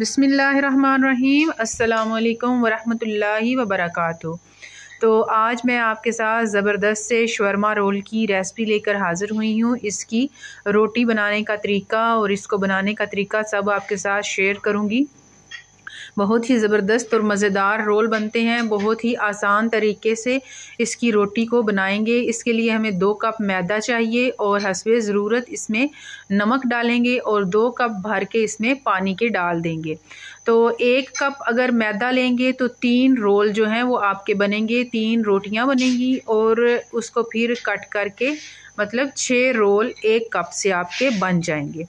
बिस्मिल्लाहिर्रहमानिर्रहीम। अस्सलामुअलैकुम वरहमतुल्लाहि वबरकातुहू। तो आज मैं आपके साथ ज़बरदस्त से शवरमा रोल की रेसिपी लेकर हाज़िर हुई हूँ। इसकी रोटी बनाने का तरीका और इसको बनाने का तरीका सब आपके साथ शेयर करूँगी। बहुत ही ज़बरदस्त और मज़ेदार रोल बनते हैं। बहुत ही आसान तरीके से इसकी रोटी को बनाएंगे। इसके लिए हमें 2 कप मैदा चाहिए और हस्बे ज़रूरत इसमें नमक डालेंगे और 2 कप भर के इसमें पानी के डाल देंगे। तो 1 कप अगर मैदा लेंगे तो 3 रोल जो हैं वो आपके बनेंगे, 3 रोटियां बनेंगी और उसको फिर कट करके मतलब 6 रोल 1 कप से आपके बन जाएंगे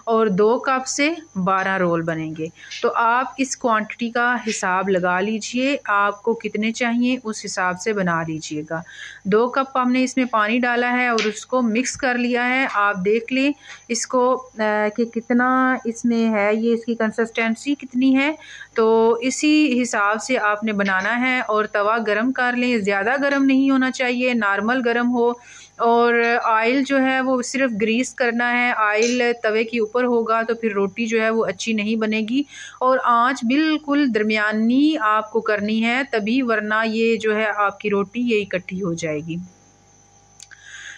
और 2 कप से 12 रोल बनेंगे। तो आप इस क्वांटिटी का हिसाब लगा लीजिए, आपको कितने चाहिए उस हिसाब से बना लीजिएगा। 2 कप हमने इसमें पानी डाला है और उसको मिक्स कर लिया है। आप देख लें इसको कि कितना इसमें है, ये इसकी कंसिस्टेंसी कितनी है, तो इसी हिसाब से आपने बनाना है। और तवा गरम कर लें, ज़्यादा गरम नहीं होना चाहिए, नॉर्मल गरम हो। और ऑयल जो है वो सिर्फ ग्रीस करना है, ऑयल तवे के ऊपर होगा तो फिर रोटी जो है वो अच्छी नहीं बनेगी। और आंच बिल्कुल दरमियानी आपको करनी है तभी, वरना ये जो है आपकी रोटी ये इकट्ठी हो जाएगी।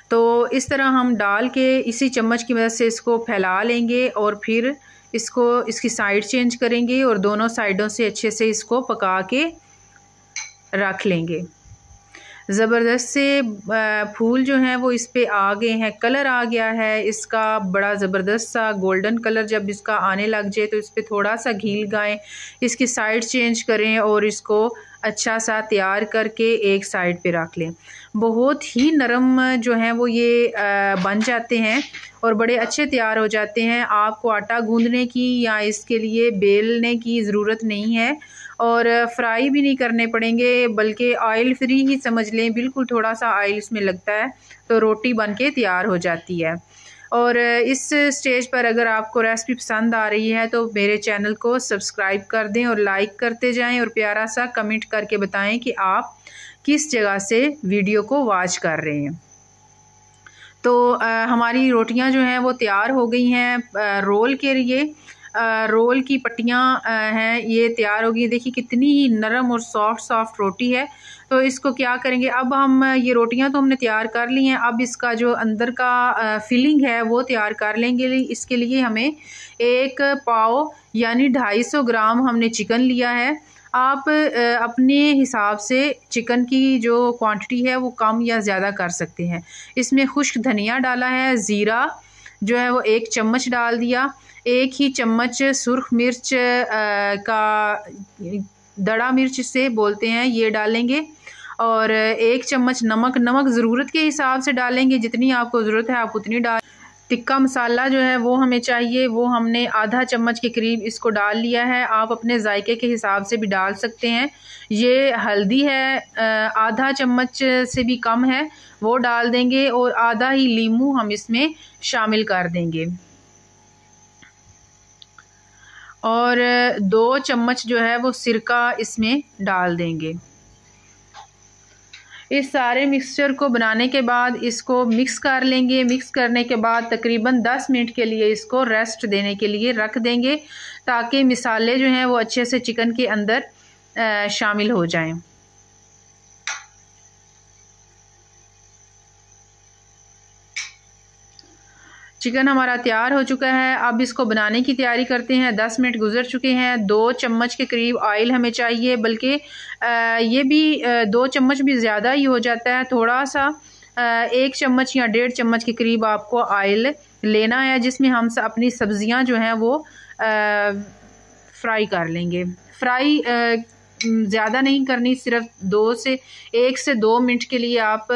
तो इस तरह हम डाल के इसी चम्मच की मदद से इसको फैला लेंगे और फिर इसकी साइड चेंज करेंगे और दोनों साइडों से अच्छे से इसको पका के रख लेंगे। ज़बरदस्त से फूल जो हैं वो इस पे आ गए हैं, कलर आ गया है इसका बड़ा ज़बरदस्त सा गोल्डन कलर। जब इसका आने लग जाए तो इस पे थोड़ा सा घी लगाएं, इसकी साइड चेंज करें और इसको अच्छा सा तैयार करके एक साइड पे रख लें। बहुत ही नरम जो हैं वो ये बन जाते हैं और बड़े अच्छे तैयार हो जाते हैं। आपको आटा गूंदने की या इसके लिए बेलने की ज़रूरत नहीं है और फ्राई भी नहीं करने पड़ेंगे, बल्कि ऑयल फ्री ही समझ लें, बिल्कुल थोड़ा सा ऑयल इसमें लगता है तो रोटी बन के तैयार हो जाती है। और इस स्टेज पर अगर आपको रेसिपी पसंद आ रही है तो मेरे चैनल को सब्सक्राइब कर दें और लाइक करते जाएं और प्यारा सा कमेंट करके बताएं कि आप किस जगह से वीडियो को वॉच कर रहे हैं। तो हमारी रोटियां जो हैं वो तैयार हो गई हैं। रोल के लिए रोल की पट्टियाँ हैं ये तैयार होगी। देखिए कितनी ही नरम और सॉफ्ट रोटी है। तो इसको क्या करेंगे, अब हम ये रोटियां तो हमने तैयार कर ली हैं, अब इसका जो अंदर का फिलिंग है वो तैयार कर लेंगे। इसके लिए हमें 1 पाव यानी 250 ग्राम हमने चिकन लिया है। आप अपने हिसाब से चिकन की जो क्वांटिटी है वो कम या ज़्यादा कर सकते हैं। इसमें खुश्क धनिया डाला है, ज़ीरा जो है वो 1 चम्मच डाल दिया, 1 ही चम्मच सुर्ख मिर्च का दड़ा मिर्च से बोलते हैं ये डालेंगे और 1 चम्मच नमक ज़रूरत के हिसाब से डालेंगे, जितनी आपको ज़रूरत है आप उतनी डाल। टिक्का मसाला जो है वो हमें चाहिए, वो हमने आधा चम्मच के करीब इसको डाल लिया है। आप अपने जायके के हिसाब से भी डाल सकते हैं। ये हल्दी है आधा चम्मच से भी कम है, वो डाल देंगे और आधा ही लीमू हम इसमें शामिल कर देंगे और 2 चम्मच जो है वो सिरका इसमें डाल देंगे। इस सारे मिक्सचर को बनाने के बाद इसको मिक्स कर लेंगे। मिक्स करने के बाद तकरीबन 10 मिनट के लिए इसको रेस्ट देने के लिए रख देंगे ताकि मसाले जो हैं वो अच्छे से चिकन के अंदर शामिल हो जाएं। चिकन हमारा तैयार हो चुका है। अब इसको बनाने की तैयारी करते हैं। 10 मिनट गुजर चुके हैं। 2 चम्मच के करीब ऑयल हमें चाहिए, बल्कि ये भी 2 चम्मच भी ज़्यादा ही हो जाता है। थोड़ा सा 1 चम्मच या 1.5 चम्मच के करीब आपको ऑयल लेना है, जिसमें हम अपनी सब्जियां जो हैं वो फ्राई कर लेंगे। फ्राई ज़्यादा नहीं करनी, सिर्फ 1 से 2 मिनट के लिए आप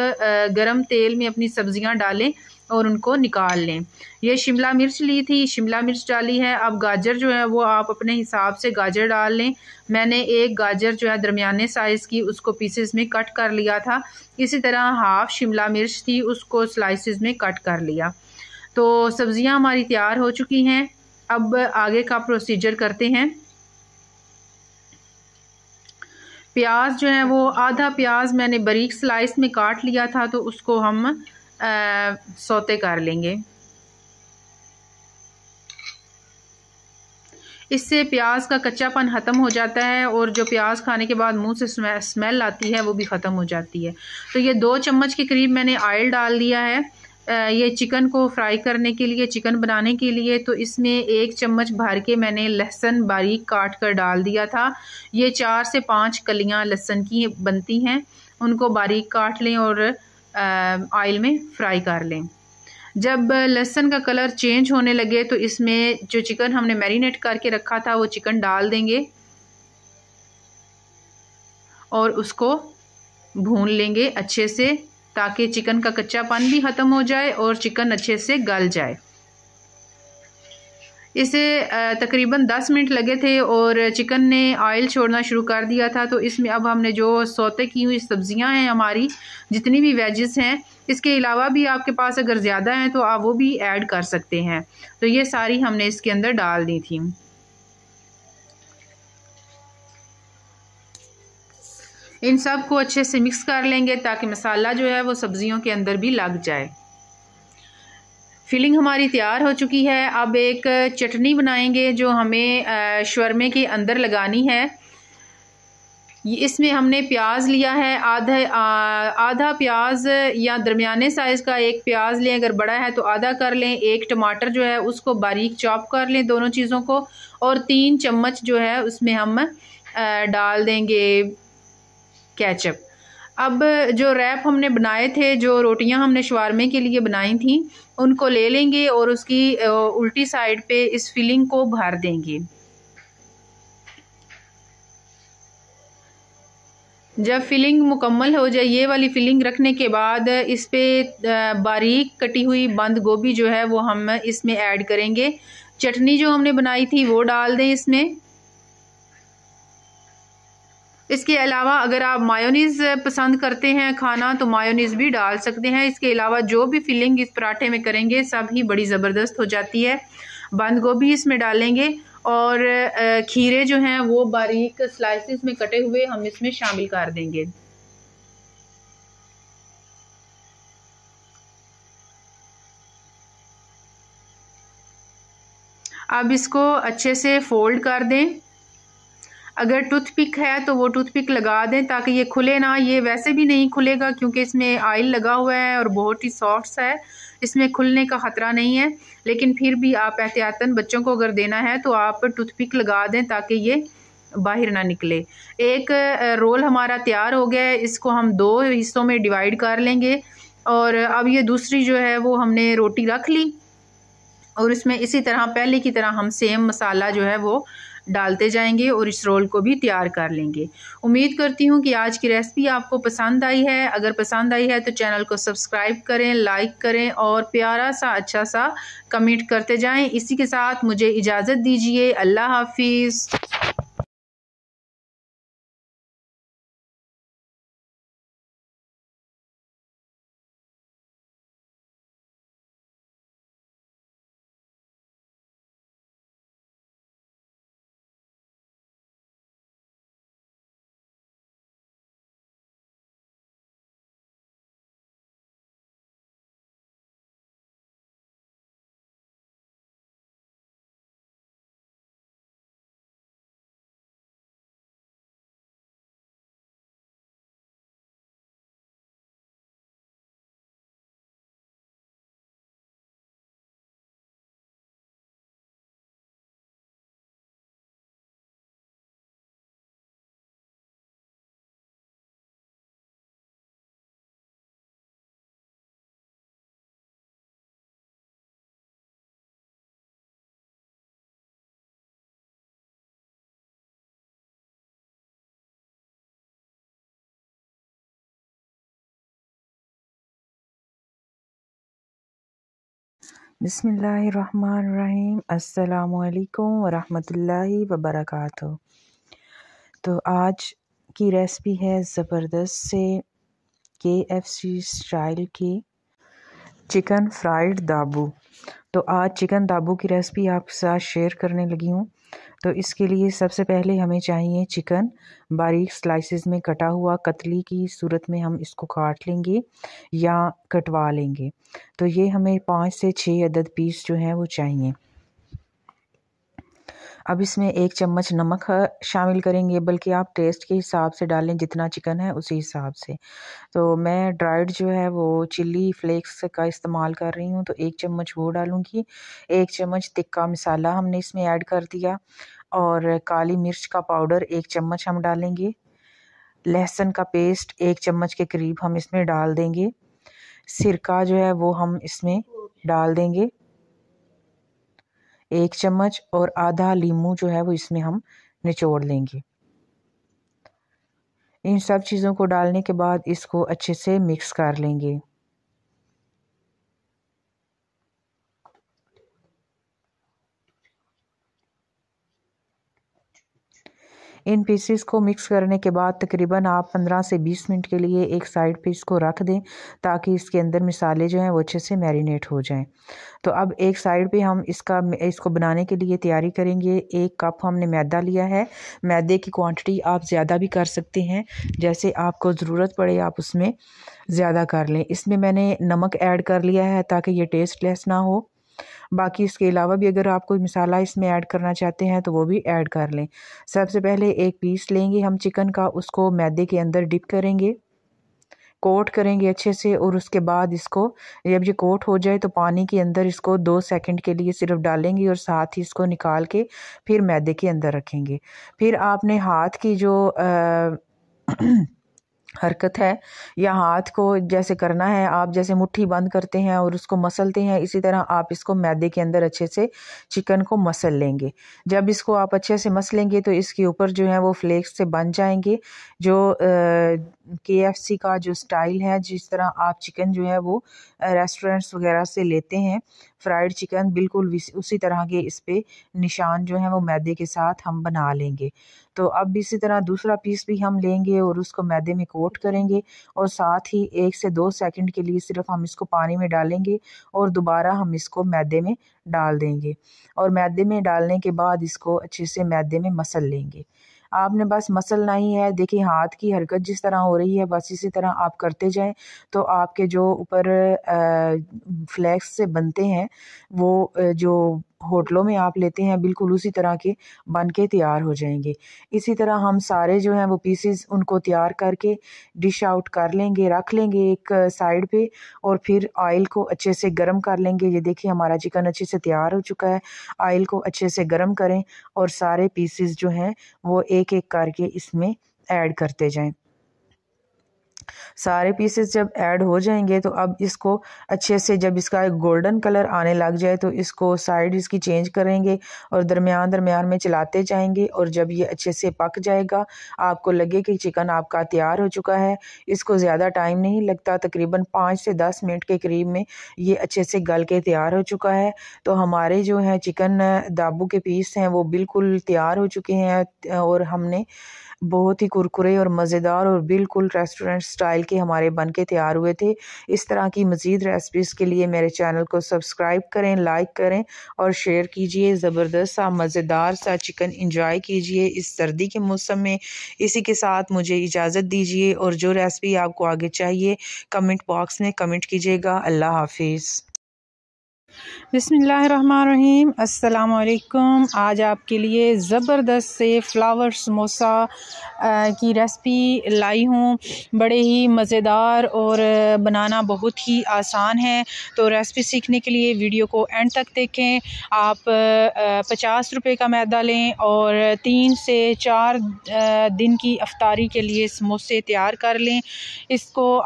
गरम तेल में अपनी सब्जियां डालें और उनको निकाल लें। ये शिमला मिर्च ली थी, शिमला मिर्च डाली है। अब गाजर जो है वो आप अपने हिसाब से गाजर डाल लें। मैंने 1 गाजर जो है दरमियाने साइज़ की उसको पीसेस में कट कर लिया था। इसी तरह हाफ शिमला मिर्च थी, उसको स्लाइसेस में कट कर लिया। तो सब्जियां हमारी तैयार हो चुकी हैं। अब आगे का प्रोसीजर करते हैं। प्याज जो है वो आधा प्याज मैंने बारीक स्लाइस में काट लिया था, तो उसको हम सौते कर लेंगे। इससे प्याज का कच्चापन ख़त्म हो जाता है और जो प्याज खाने के बाद मुंह से स्मेल आती है वो भी ख़त्म हो जाती है। तो ये 2 चम्मच के करीब मैंने ऑयल डाल दिया है ये चिकन को फ्राई करने के लिए, चिकन बनाने के लिए। तो इसमें 1 चम्मच भर के मैंने लहसुन बारीक काट कर डाल दिया था। ये 4 से 5 कलियां लहसुन की बनती हैं, उनको बारीक काट लें और ऑयल में फ्राई कर लें। जब लहसुन का कलर चेंज होने लगे तो इसमें जो चिकन हमने मैरिनेट करके रखा था वो चिकन डाल देंगे और उसको भून लेंगे अच्छे से, ताकि चिकन का कच्चापन भी ख़त्म हो जाए और चिकन अच्छे से गल जाए। इसे तकरीबन 10 मिनट लगे थे और चिकन ने ऑयल छोड़ना शुरू कर दिया था। तो इसमें अब हमने जो सौते की हुई सब्जियां हैं, हमारी जितनी भी वेजेस हैं, इसके अलावा भी आपके पास अगर ज़्यादा हैं तो आप वो भी ऐड कर सकते हैं। तो ये सारी हमने इसके अंदर डाल दी थी। इन सब को अच्छे से मिक्स कर लेंगे ताकि मसाला जो है वो सब्जियों के अंदर भी लग जाए। फिलिंग हमारी तैयार हो चुकी है। अब एक चटनी बनाएंगे जो हमें शवरमे के अंदर लगानी है। इसमें हमने प्याज लिया है, आधा प्याज या दरमियाने साइज़ का एक प्याज लें, अगर बड़ा है तो आधा कर लें। एक टमाटर जो है उसको बारीक चॉप कर लें, दोनों चीज़ों को। और 3 चम्मच जो है उसमें हम डाल देंगे केचप। अब जो रैप हमने बनाए थे, जो रोटियां हमने शवारमे के लिए बनाई थी, उनको ले लेंगे और उसकी उल्टी साइड पे इस फिलिंग को भर देंगे। जब फिलिंग मुकम्मल हो जाए, ये वाली फिलिंग रखने के बाद इस पे बारीक कटी हुई बंद गोभी जो है वो हम इसमें ऐड करेंगे। चटनी जो हमने बनाई थी वो डाल दें इसमें। इसके अलावा अगर आप मायोनीज़ पसंद करते हैं खाना तो मायोनीज़ भी डाल सकते हैं। इसके अलावा जो भी फिलिंग इस पराठे में करेंगे सब ही बड़ी ज़बरदस्त हो जाती है। बंद गोभी इसमें डालेंगे और खीरे जो हैं वो बारीक स्लाइसिस में कटे हुए हम इसमें शामिल कर देंगे। अब इसको अच्छे से फोल्ड कर दें। अगर टूथपिक है तो वो टूथपिक लगा दें ताकि ये खुले ना। ये वैसे भी नहीं खुलेगा क्योंकि इसमें ऑयल लगा हुआ है और बहुत ही सॉफ्ट है, इसमें खुलने का ख़तरा नहीं है। लेकिन फिर भी आप एहतियातन बच्चों को अगर देना है तो आप टूथपिक लगा दें ताकि ये बाहर ना निकले। एक रोल हमारा तैयार हो गया है, इसको हम 2 हिस्सों में डिवाइड कर लेंगे। और अब ये दूसरी जो है वो हमने रोटी रख ली और इसमें इसी तरह पहले की तरह हम सेम मसाला जो है वो डालते जाएंगे और इस रोल को भी तैयार कर लेंगे। उम्मीद करती हूँ कि आज की रेसिपी आपको पसंद आई है। अगर पसंद आई है तो चैनल को सब्सक्राइब करें, लाइक करें और प्यारा सा अच्छा सा कमेंट करते जाएं। इसी के साथ मुझे इजाज़त दीजिए। अल्लाह हाफिज़। बिस्मिल्लाहिर्रहमानिर्रहीम। अस्सलामुअलैकुम वरहमतुल्लाहि वबरकातुहू। तो आज की रेसिपी है ज़बरदस्त से KFC स्टाइल की चिकन फ्राइड दाबू। तो आज चिकन दाबू की रेसिपी आपके साथ शेयर करने लगी हूँ। तो इसके लिए सबसे पहले हमें चाहिए चिकन बारीक स्लाइसेस में कटा हुआ। कतली की सूरत में हम इसको काट लेंगे या कटवा लेंगे। तो ये हमें 5 से 6 अदद पीस जो हैं वो चाहिए। अब इसमें 1 चम्मच नमक शामिल करेंगे, बल्कि आप टेस्ट के हिसाब से डालें, जितना चिकन है उसी हिसाब से। तो मैं ड्राइड जो है वो चिल्ली फ्लेक्स का इस्तेमाल कर रही हूँ, तो 1 चम्मच वो डालूँगी। 1 चम्मच तिक्का मसाला हमने इसमें ऐड कर दिया और काली मिर्च का पाउडर 1 चम्मच हम डालेंगे। लहसुन का पेस्ट 1 चम्मच के करीब हम इसमें डाल देंगे। सिरका जो है वो हम इसमें डाल देंगे 1 चम्मच, और आधा लीमू जो है वो इसमें हम निचोड़ लेंगे। इन सब चीज़ों को डालने के बाद इसको अच्छे से मिक्स कर लेंगे। इन पीसेस को मिक्स करने के बाद तकरीबन आप 15 से 20 मिनट के लिए एक साइड पे इसको रख दें, ताकि इसके अंदर मसाले जो हैं वो अच्छे से मैरिनेट हो जाएं। तो अब एक साइड पे हम इसको बनाने के लिए तैयारी करेंगे। 1 कप हमने मैदा लिया है। मैदे की क्वांटिटी आप ज़्यादा भी कर सकते हैं, जैसे आपको ज़रूरत पड़े आप उसमें ज़्यादा कर लें। इसमें मैंने नमक ऐड कर लिया है ताकि ये टेस्टलेस ना हो। बाकी इसके अलावा भी अगर आप कोई मसाला इसमें ऐड करना चाहते हैं तो वो भी ऐड कर लें। सबसे पहले एक पीस लेंगे हम चिकन का, उसको मैदे के अंदर डिप करेंगे, कोट करेंगे अच्छे से, और उसके बाद इसको जब ये कोट हो जाए तो पानी के अंदर इसको 2 सेकंड के लिए सिर्फ डालेंगे और साथ ही इसको निकाल के फिर मैदे के अंदर रखेंगे। फिर आपने हाथ की जो हरकत है या हाथ को जैसे करना है, आप जैसे मुट्ठी बंद करते हैं और उसको मसलते हैं, इसी तरह आप इसको मैदे के अंदर अच्छे से चिकन को मसल लेंगे। जब इसको आप अच्छे से मसलेंगे तो इसके ऊपर जो है वो फ्लेक्स से बन जाएंगे। जो KFC का जो स्टाइल है, जिस तरह आप चिकन जो है वो रेस्टोरेंट्स वगैरह से लेते हैं फ्राइड चिकन, बिल्कुल उसी तरह के इस पे निशान जो है वो मैदे के साथ हम बना लेंगे। तो अब इसी तरह दूसरा पीस भी हम लेंगे और उसको मैदे में कोट करेंगे, और साथ ही 1 से 2 सेकंड के लिए सिर्फ हम इसको पानी में डालेंगे और दोबारा हम इसको मैदे में डाल देंगे, और मैदे में डालने के बाद इसको अच्छे से मैदे में मसल लेंगे। आपने बस मसलना ही है। देखिए हाथ की हरकत जिस तरह हो रही है, बस इसी तरह आप करते जाएं, तो आपके जो ऊपर फ्लेक्स से बनते हैं वो जो होटलों में आप लेते हैं, बिल्कुल उसी तरह के बन के तैयार हो जाएंगे। इसी तरह हम सारे जो हैं वो पीसेस उनको तैयार करके डिश आउट कर लेंगे, रख लेंगे एक साइड पे, और फिर ऑयल को अच्छे से गर्म कर लेंगे। ये देखिए हमारा चिकन अच्छे से तैयार हो चुका है। ऑयल को अच्छे से गर्म करें और सारे पीसेस जो हैं वो एक एक करके इसमें ऐड करते जाएं। सारे पीसेस जब ऐड हो जाएंगे तो अब इसको अच्छे से, जब इसका एक गोल्डन कलर आने लग जाए तो इसको साइड इसकी चेंज करेंगे और दरमियान दरमियान में चलाते जाएंगे, और जब ये अच्छे से पक जाएगा, आपको लगे कि चिकन आपका तैयार हो चुका है, इसको ज़्यादा टाइम नहीं लगता, तकरीबन 5 से 10 मिनट के करीब में ये अच्छे से गल के तैयार हो चुका है। तो हमारे जो है चिकन दाबू के पीस हैं वो बिल्कुल तैयार हो चुके हैं, और हमने बहुत ही कुरकुरे और मज़ेदार और बिल्कुल रेस्टोरेंट स्टाइल के हमारे बन के तैयार हुए थे। इस तरह की मज़ीद रेसिपीज़ के लिए मेरे चैनल को सब्सक्राइब करें, लाइक करें और शेयर कीजिए। ज़बरदस्त सा मज़ेदार सा चिकन एंजॉय कीजिए इस सर्दी के मौसम में। इसी के साथ मुझे इजाज़त दीजिए, और जो रेसिपी आपको आगे चाहिए कमेंट बॉक्स में कमेंट कीजिएगा। अल्लाह हाफिज़। बिस्मिल्लाहिर्रहमानिर्रहीम, अस्सलामुअलैकुम। आज आपके लिए ज़बरदस्त से फ्लावर समोसा की रेसिपी लाई हूँ। बड़े ही मज़ेदार और बनाना बहुत ही आसान है। तो रेसिपी सीखने के लिए वीडियो को एंड तक देखें। आप 50 रुपए का मैदा लें और 3 से 4 दिन की अफ्तारी के लिए समोसे तैयार कर लें। इसको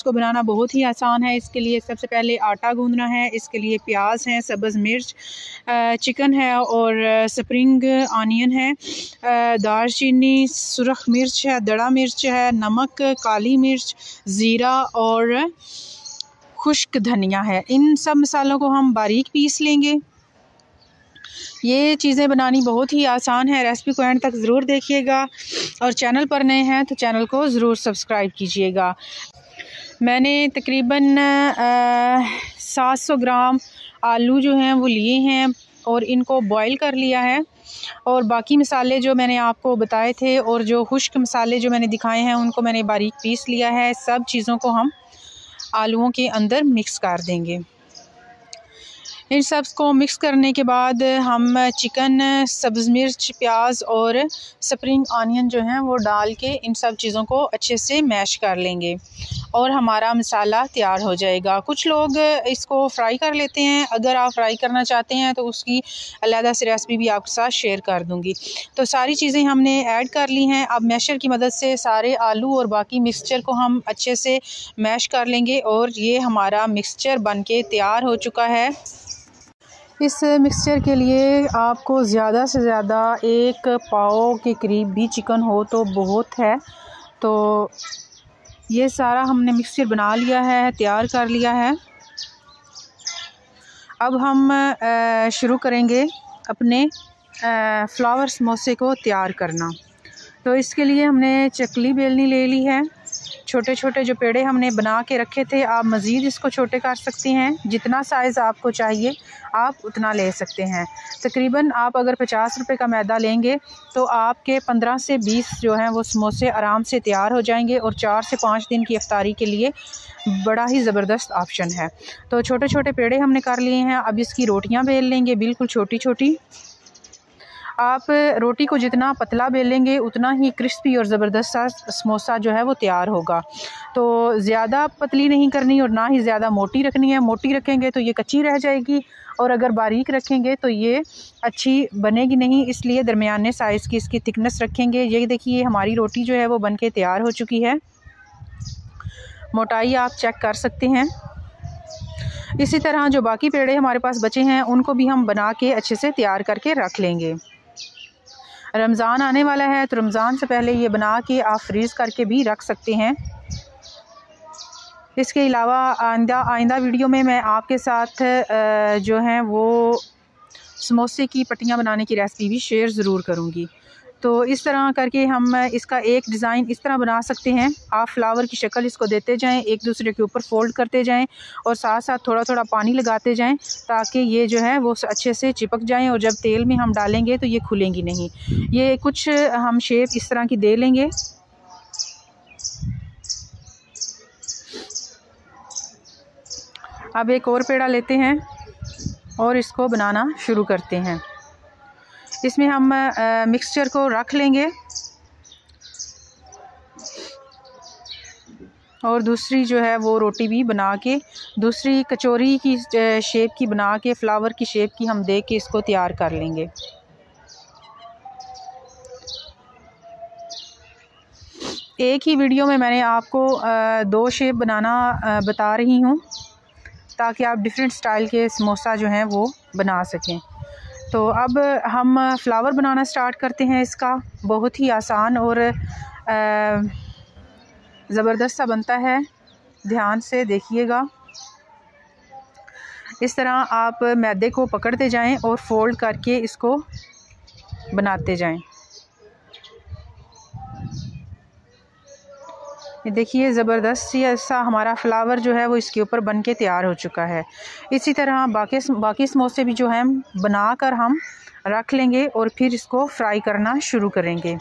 बनाना बहुत ही आसान है। इसके लिए सबसे पहले आटा गूंदना है। इसके लिए प्याज है, सब्ज़ मिर्च, चिकन है और स्प्रिंग ऑनियन है, दालचीनी, सुरख मिर्च है, दड़ा मिर्च है, नमक, काली मिर्च, ज़ीरा और खुश्क धनिया है। इन सब मसालों को हम बारीक पीस लेंगे। ये चीज़ें बनानी बहुत ही आसान है। रेसिपी को एंड तक ज़रूर देखिएगा, और चैनल पर नए हैं तो चैनल को ज़रूर सब्सक्राइब कीजिएगा। मैंने तकरीबन 700 ग्राम आलू जो हैं वो लिए हैं और इनको बॉईल कर लिया है, और बाकी मसाले जो मैंने आपको बताए थे और जो खुश्क मसाले जो मैंने दिखाए हैं उनको मैंने बारीक पीस लिया है। सब चीज़ों को हम आलूओं के अंदर मिक्स कर देंगे। इन सब को मिक्स करने के बाद हम चिकन, सब्ज़ मिर्च, प्याज और स्प्रिंग ऑनियन जो हैं वो डाल के इन सब चीज़ों को अच्छे से मैश कर लेंगे और हमारा मसाला तैयार हो जाएगा। कुछ लोग इसको फ्राई कर लेते हैं, अगर आप फ्राई करना चाहते हैं तो उसकी अलग से रेसिपी भी आपके साथ शेयर कर दूँगी। तो सारी चीज़ें हमने ऐड कर ली हैं। अब मैशर की मदद से सारे आलू और बाकी मिक्सचर को हम अच्छे से मैश कर लेंगे और ये हमारा मिक्सचर बन के तैयार हो चुका है। इस मिक्सचर के लिए आपको ज़्यादा से ज़्यादा 1 पाव के करीब भी चिकन हो तो बहुत है। तो ये सारा हमने मिक्सचर बना लिया है, तैयार कर लिया है। अब हम शुरू करेंगे अपने फ्लावर समोसे को तैयार करना। तो इसके लिए हमने चकली बेलनी ले ली है। छोटे छोटे जो पेड़े हमने बना के रखे थे, आप मज़ीद इसको छोटे कर सकती हैं। जितना साइज़ आपको चाहिए आप उतना ले सकते हैं। तकरीबन आप अगर 50 रुपए का मैदा लेंगे तो आपके 15 से 20 जो हैं वो समोसे आराम से तैयार हो जाएंगे और 4 से 5 दिन की इफ्तारी के लिए बड़ा ही ज़बरदस्त ऑप्शन है। तो छोटे छोटे पेड़े हमने कर लिए हैं। अब इसकी रोटियां बेल लेंगे, बिल्कुल छोटी छोटी। आप रोटी को जितना पतला बेलेंगे उतना ही क्रिस्पी और ज़बरदस्त सा समोसा जो है वो तैयार होगा। तो ज़्यादा पतली नहीं करनी और ना ही ज़्यादा मोटी रखनी है। मोटी रखेंगे तो ये कच्ची रह जाएगी और अगर बारीक रखेंगे तो ये अच्छी बनेगी नहीं, इसलिए दरमियाने साइज़ की इसकी थिकनेस रखेंगे। ये देखिए हमारी रोटी जो है वो बन के तैयार हो चुकी है। मोटाई आप चेक कर सकते हैं। इसी तरह जो बाकी पेड़े हमारे पास बचे हैं उनको भी हम बना के अच्छे से तैयार करके रख लेंगे। रमज़ान आने वाला है तो रमज़ान से पहले ये बना के आप फ्रीज़ करके भी रख सकते हैं। इसके अलावा आइंदा वीडियो में मैं आपके साथ जो है वो समोसे की पट्टियाँ बनाने की रेसिपी भी शेयर ज़रूर करूँगी। तो इस तरह करके हम इसका एक डिज़ाइन इस तरह बना सकते हैं। आप फ्लावर की शक्ल इसको देते जाएं, एक दूसरे के ऊपर फोल्ड करते जाएं और साथ साथ थोड़ा थोड़ा पानी लगाते जाएं ताकि ये जो है वो अच्छे से चिपक जाएं और जब तेल में हम डालेंगे तो ये खुलेंगी नहीं। ये कुछ हम शेप इस तरह की दे लेंगे। अब एक और पेड़ा लेते हैं और इसको बनाना शुरू करते हैं। इसमें हम मिक्सचर को रख लेंगे और दूसरी जो है वो रोटी भी बना के, दूसरी कचौरी की शेप की बना के, फ्लावर की शेप की हम दे के इसको तैयार कर लेंगे। एक ही वीडियो में मैंने आपको 2 शेप बनाना बता रही हूँ ताकि आप डिफरेंट स्टाइल के समोसा जो हैं वो बना सकें। तो अब हम फ्लावर बनाना स्टार्ट करते हैं। इसका बहुत ही आसान और ज़बरदस्त सा बनता है, ध्यान से देखिएगा। इस तरह आप मैदे को पकड़ते जाएं और फोल्ड करके इसको बनाते जाएं। ये देखिए ज़बरदस्त सा हमारा फ्लावर जो है वो इसके ऊपर बन के तैयार हो चुका है। इसी तरह बाकी समोसे भी जो हैं बना कर हम रख लेंगे और फिर इसको फ्राई करना शुरू करेंगे।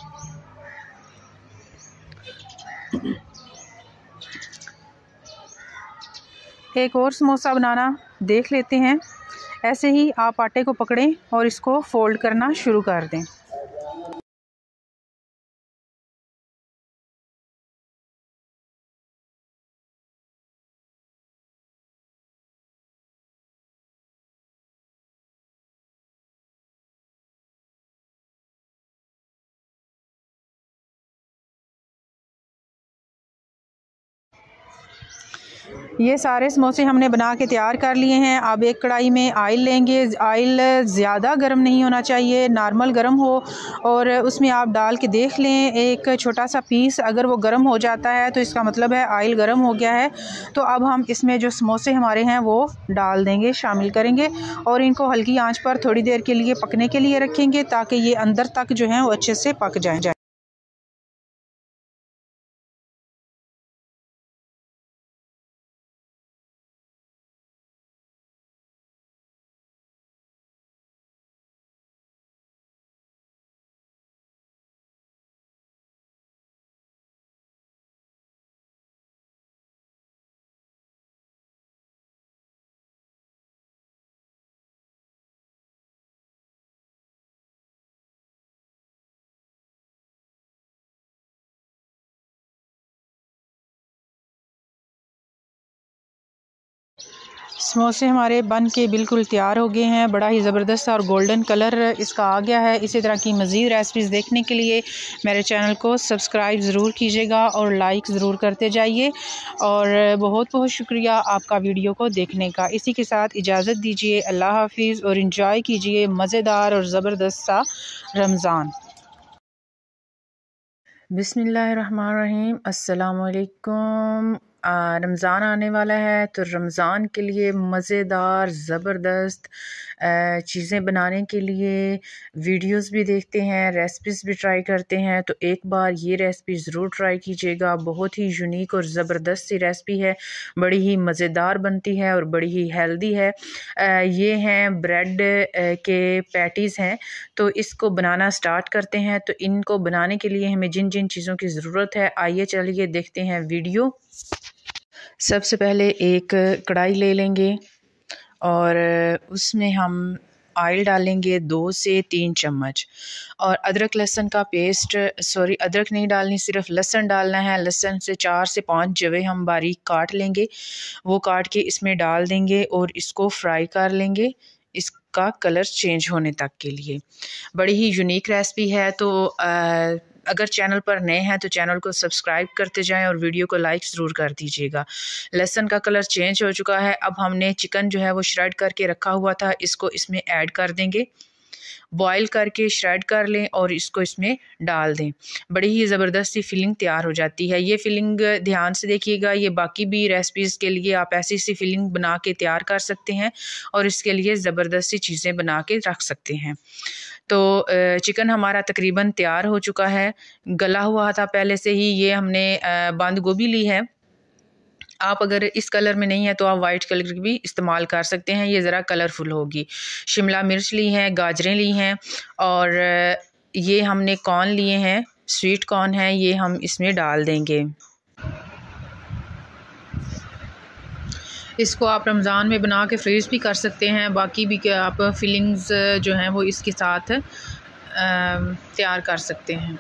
एक और समोसा बनाना देख लेते हैं। ऐसे ही आप आटे को पकड़ें और इसको फोल्ड करना शुरू कर दें। ये सारे समोसे हमने बना के तैयार कर लिए हैं। अब एक कढ़ाई में आयल लेंगे। आयल ज़्यादा गर्म नहीं होना चाहिए, नॉर्मल गर्म हो और उसमें आप डाल के देख लें एक छोटा सा पीस। अगर वो गर्म हो जाता है तो इसका मतलब है आयल गर्म हो गया है। तो अब हम इसमें जो समोसे हमारे हैं वो डाल देंगे, शामिल करेंगे और इनको हल्की आंच पर थोड़ी देर के लिए पकने के लिए रखेंगे ताकि ये अंदर तक जो है वो अच्छे से पक जाए। समोसे हमारे बन के बिल्कुल तैयार हो गए हैं। बड़ा ही ज़बरदस्त और गोल्डन कलर इसका आ गया है। इसी तरह की मज़ीद रेसिपीज़ देखने के लिए मेरे चैनल को सब्सक्राइब ज़रूर कीजिएगा और लाइक ज़रूर करते जाइए। और बहुत बहुत शुक्रिया आपका वीडियो को देखने का। इसी के साथ इजाज़त दीजिए। अल्लाह हाफिज़ और इंजॉय कीजिए मज़ेदार और ज़बरदस्त सा रमज़ान। बिस्मिल्लाहिर्रहमानिर्रहीम। अस्सलामुअलैकुम। रमज़ान आने वाला है तो रमज़ान के लिए मज़ेदार ज़बरदस्त चीज़ें बनाने के लिए वीडियोस भी देखते हैं, रेसिपीज़ भी ट्राई करते हैं। तो एक बार ये रेसिपी ज़रूर ट्राई कीजिएगा। बहुत ही यूनिक और ज़बरदस्त सी रेसिपी है, बड़ी ही मज़ेदार बनती है और बड़ी ही हेल्दी है। ये हैं ब्रेड के पैटीज़ हैं। तो इसको बनाना स्टार्ट करते हैं। तो इनको बनाने के लिए हमें जिन जिन चीज़ों की ज़रूरत है, आइए चलिए देखते हैं वीडियो। सबसे पहले एक कढ़ाई ले लेंगे और उसमें हम ऑयल डालेंगे 2 से 3 चम्मच। और अदरक लहसुन का पेस्ट, अदरक नहीं डालनी, सिर्फ लहसुन डालना है। लहसुन से 4 से 5 जवे हम बारीक काट लेंगे, वो काट के इसमें डाल देंगे और इसको फ्राई कर लेंगे इसका कलर चेंज होने तक के लिए। बड़ी ही यूनिक रेसिपी है। तो अगर चैनल पर नए हैं तो चैनल को सब्सक्राइब करते जाएं और वीडियो को लाइक ज़रूर कर दीजिएगा। लहसुन का कलर चेंज हो चुका है। अब हमने चिकन जो है वो श्रेड करके रखा हुआ था, इसको इसमें ऐड कर देंगे। बॉईल करके श्रेड कर लें और इसको इसमें डाल दें। बड़ी ही ज़बरदस्त सी फिलिंग तैयार हो जाती है। ये फिलिंग ध्यान से देखिएगा, ये बाकी भी रेसिपीज़ के लिए आप ऐसी सी फिलिंग बना के तैयार कर सकते हैं और इसके लिए ज़बरदस्त सी चीज़ें बना के रख सकते हैं। तो चिकन हमारा तकरीबन तैयार हो चुका है, गला हुआ था पहले से ही। ये हमने बंद गोभी ली है। आप अगर इस कलर में नहीं है तो आप वाइट कलर की भी इस्तेमाल कर सकते हैं, ये ज़रा कलरफुल होगी। शिमला मिर्च ली हैं, गाजरें ली हैं और ये हमने कॉर्न लिए हैं, स्वीट कॉर्न है, ये हम इसमें डाल देंगे। इसको आप रमज़ान में बना के फ्रीज़ भी कर सकते हैं। बाकी भी क्या आप फिलिंग्स जो हैं वो इसके साथ तैयार कर सकते हैं।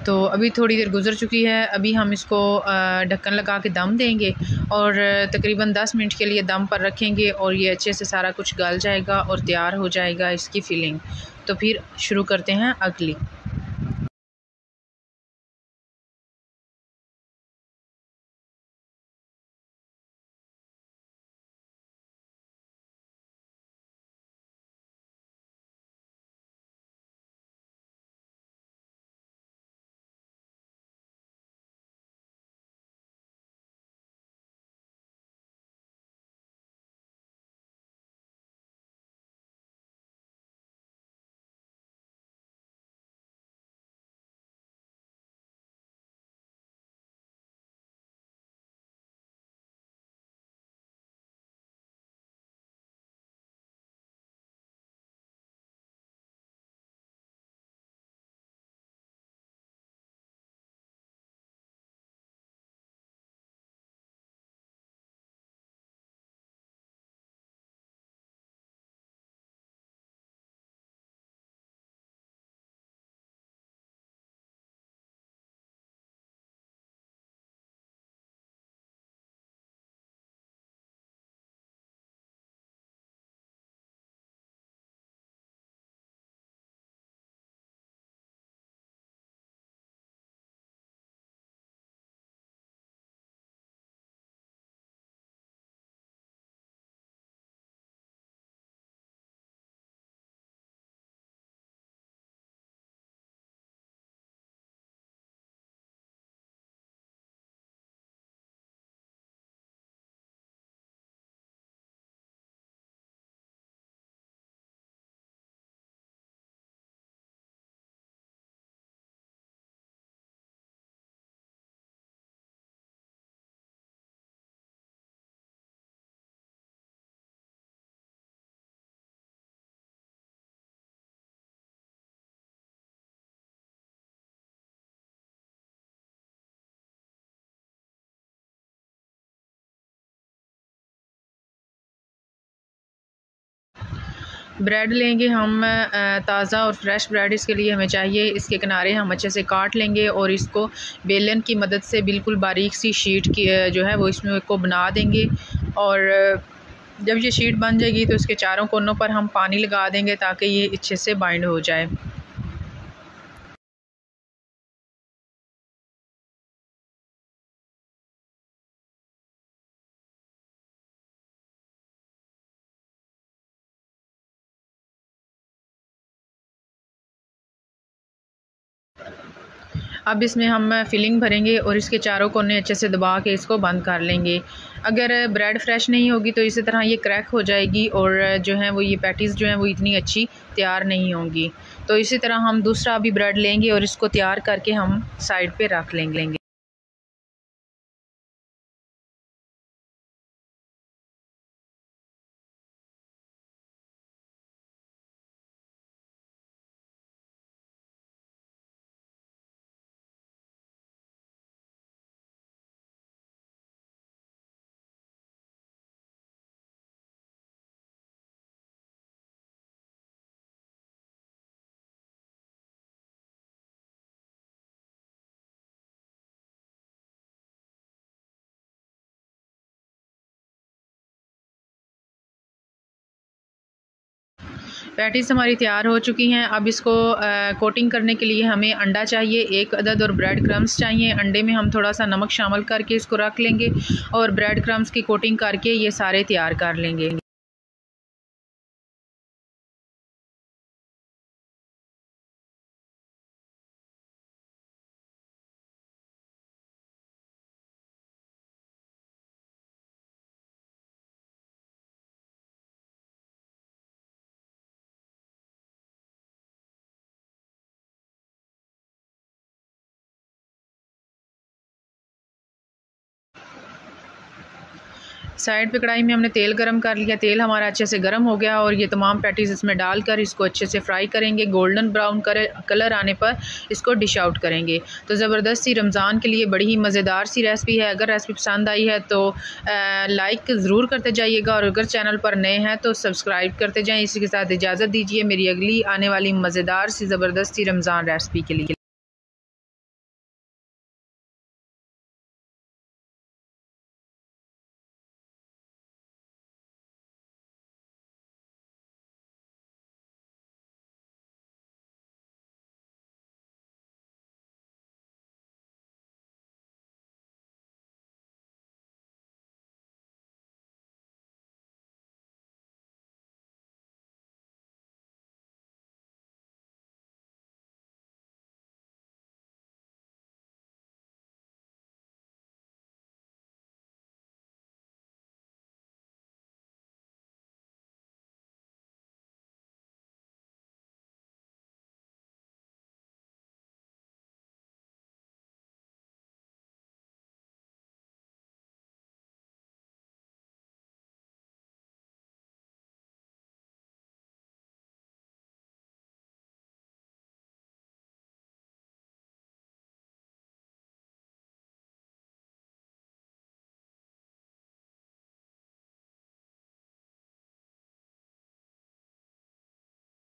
तो अभी थोड़ी देर गुज़र चुकी है। अभी हम इसको ढक्कन लगा के दम देंगे और तकरीबन 10 मिनट के लिए दम पर रखेंगे और ये अच्छे से सारा कुछ गल जाएगा और तैयार हो जाएगा इसकी फिलिंग। तो फिर शुरू करते हैं अगली। ब्रेड लेंगे हम ताज़ा और फ्रेश ब्रेड इसके लिए हमें चाहिए। इसके किनारे हम अच्छे से काट लेंगे और इसको बेलन की मदद से बिल्कुल बारीक सी शीट की जो है वो इसमें को बना देंगे। और जब ये शीट बन जाएगी तो इसके चारों कोनों पर हम पानी लगा देंगे ताकि ये अच्छे से बाइंड हो जाए। अब इसमें हम फिलिंग भरेंगे और इसके चारों कोने अच्छे से दबा के इसको बंद कर लेंगे। अगर ब्रेड फ्रेश नहीं होगी तो इसी तरह ये क्रैक हो जाएगी और जो है वो ये पैटीज़ जो हैं वो इतनी अच्छी तैयार नहीं होंगी। तो इसी तरह हम दूसरा भी ब्रेड लेंगे और इसको तैयार करके हम साइड पे रख लेंगे। पैटीज़ हमारी तैयार हो चुकी हैं। अब इसको कोटिंग करने के लिए हमें अंडा चाहिए 1 अदद और ब्रेड क्रम्स चाहिए। अंडे में हम थोड़ा सा नमक शामिल करके इसको रख लेंगे और ब्रेड क्रम्स की कोटिंग करके ये सारे तैयार कर लेंगे। साइड पे कढ़ाई में हमने तेल गरम कर लिया। तेल हमारा अच्छे से गरम हो गया और ये तमाम पैटीज़ इसमें डालकर इसको अच्छे से फ्राई करेंगे। गोल्डन ब्राउन कलर आने पर इसको डिश आउट करेंगे। तो ज़बरदस्त सी रमज़ान के लिए बड़ी ही मज़ेदार सी रेसिपी है। अगर रेसिपी पसंद आई है तो लाइक ज़रूर करते जाइएगा और अगर चैनल पर नए हैं तो सब्सक्राइब करते जाएँ। इसी के साथ इजाज़त दीजिए मेरी अगली आने वाली मज़ेदार सी ज़बरदस्त सी रमज़ान रेसिपी के लिए।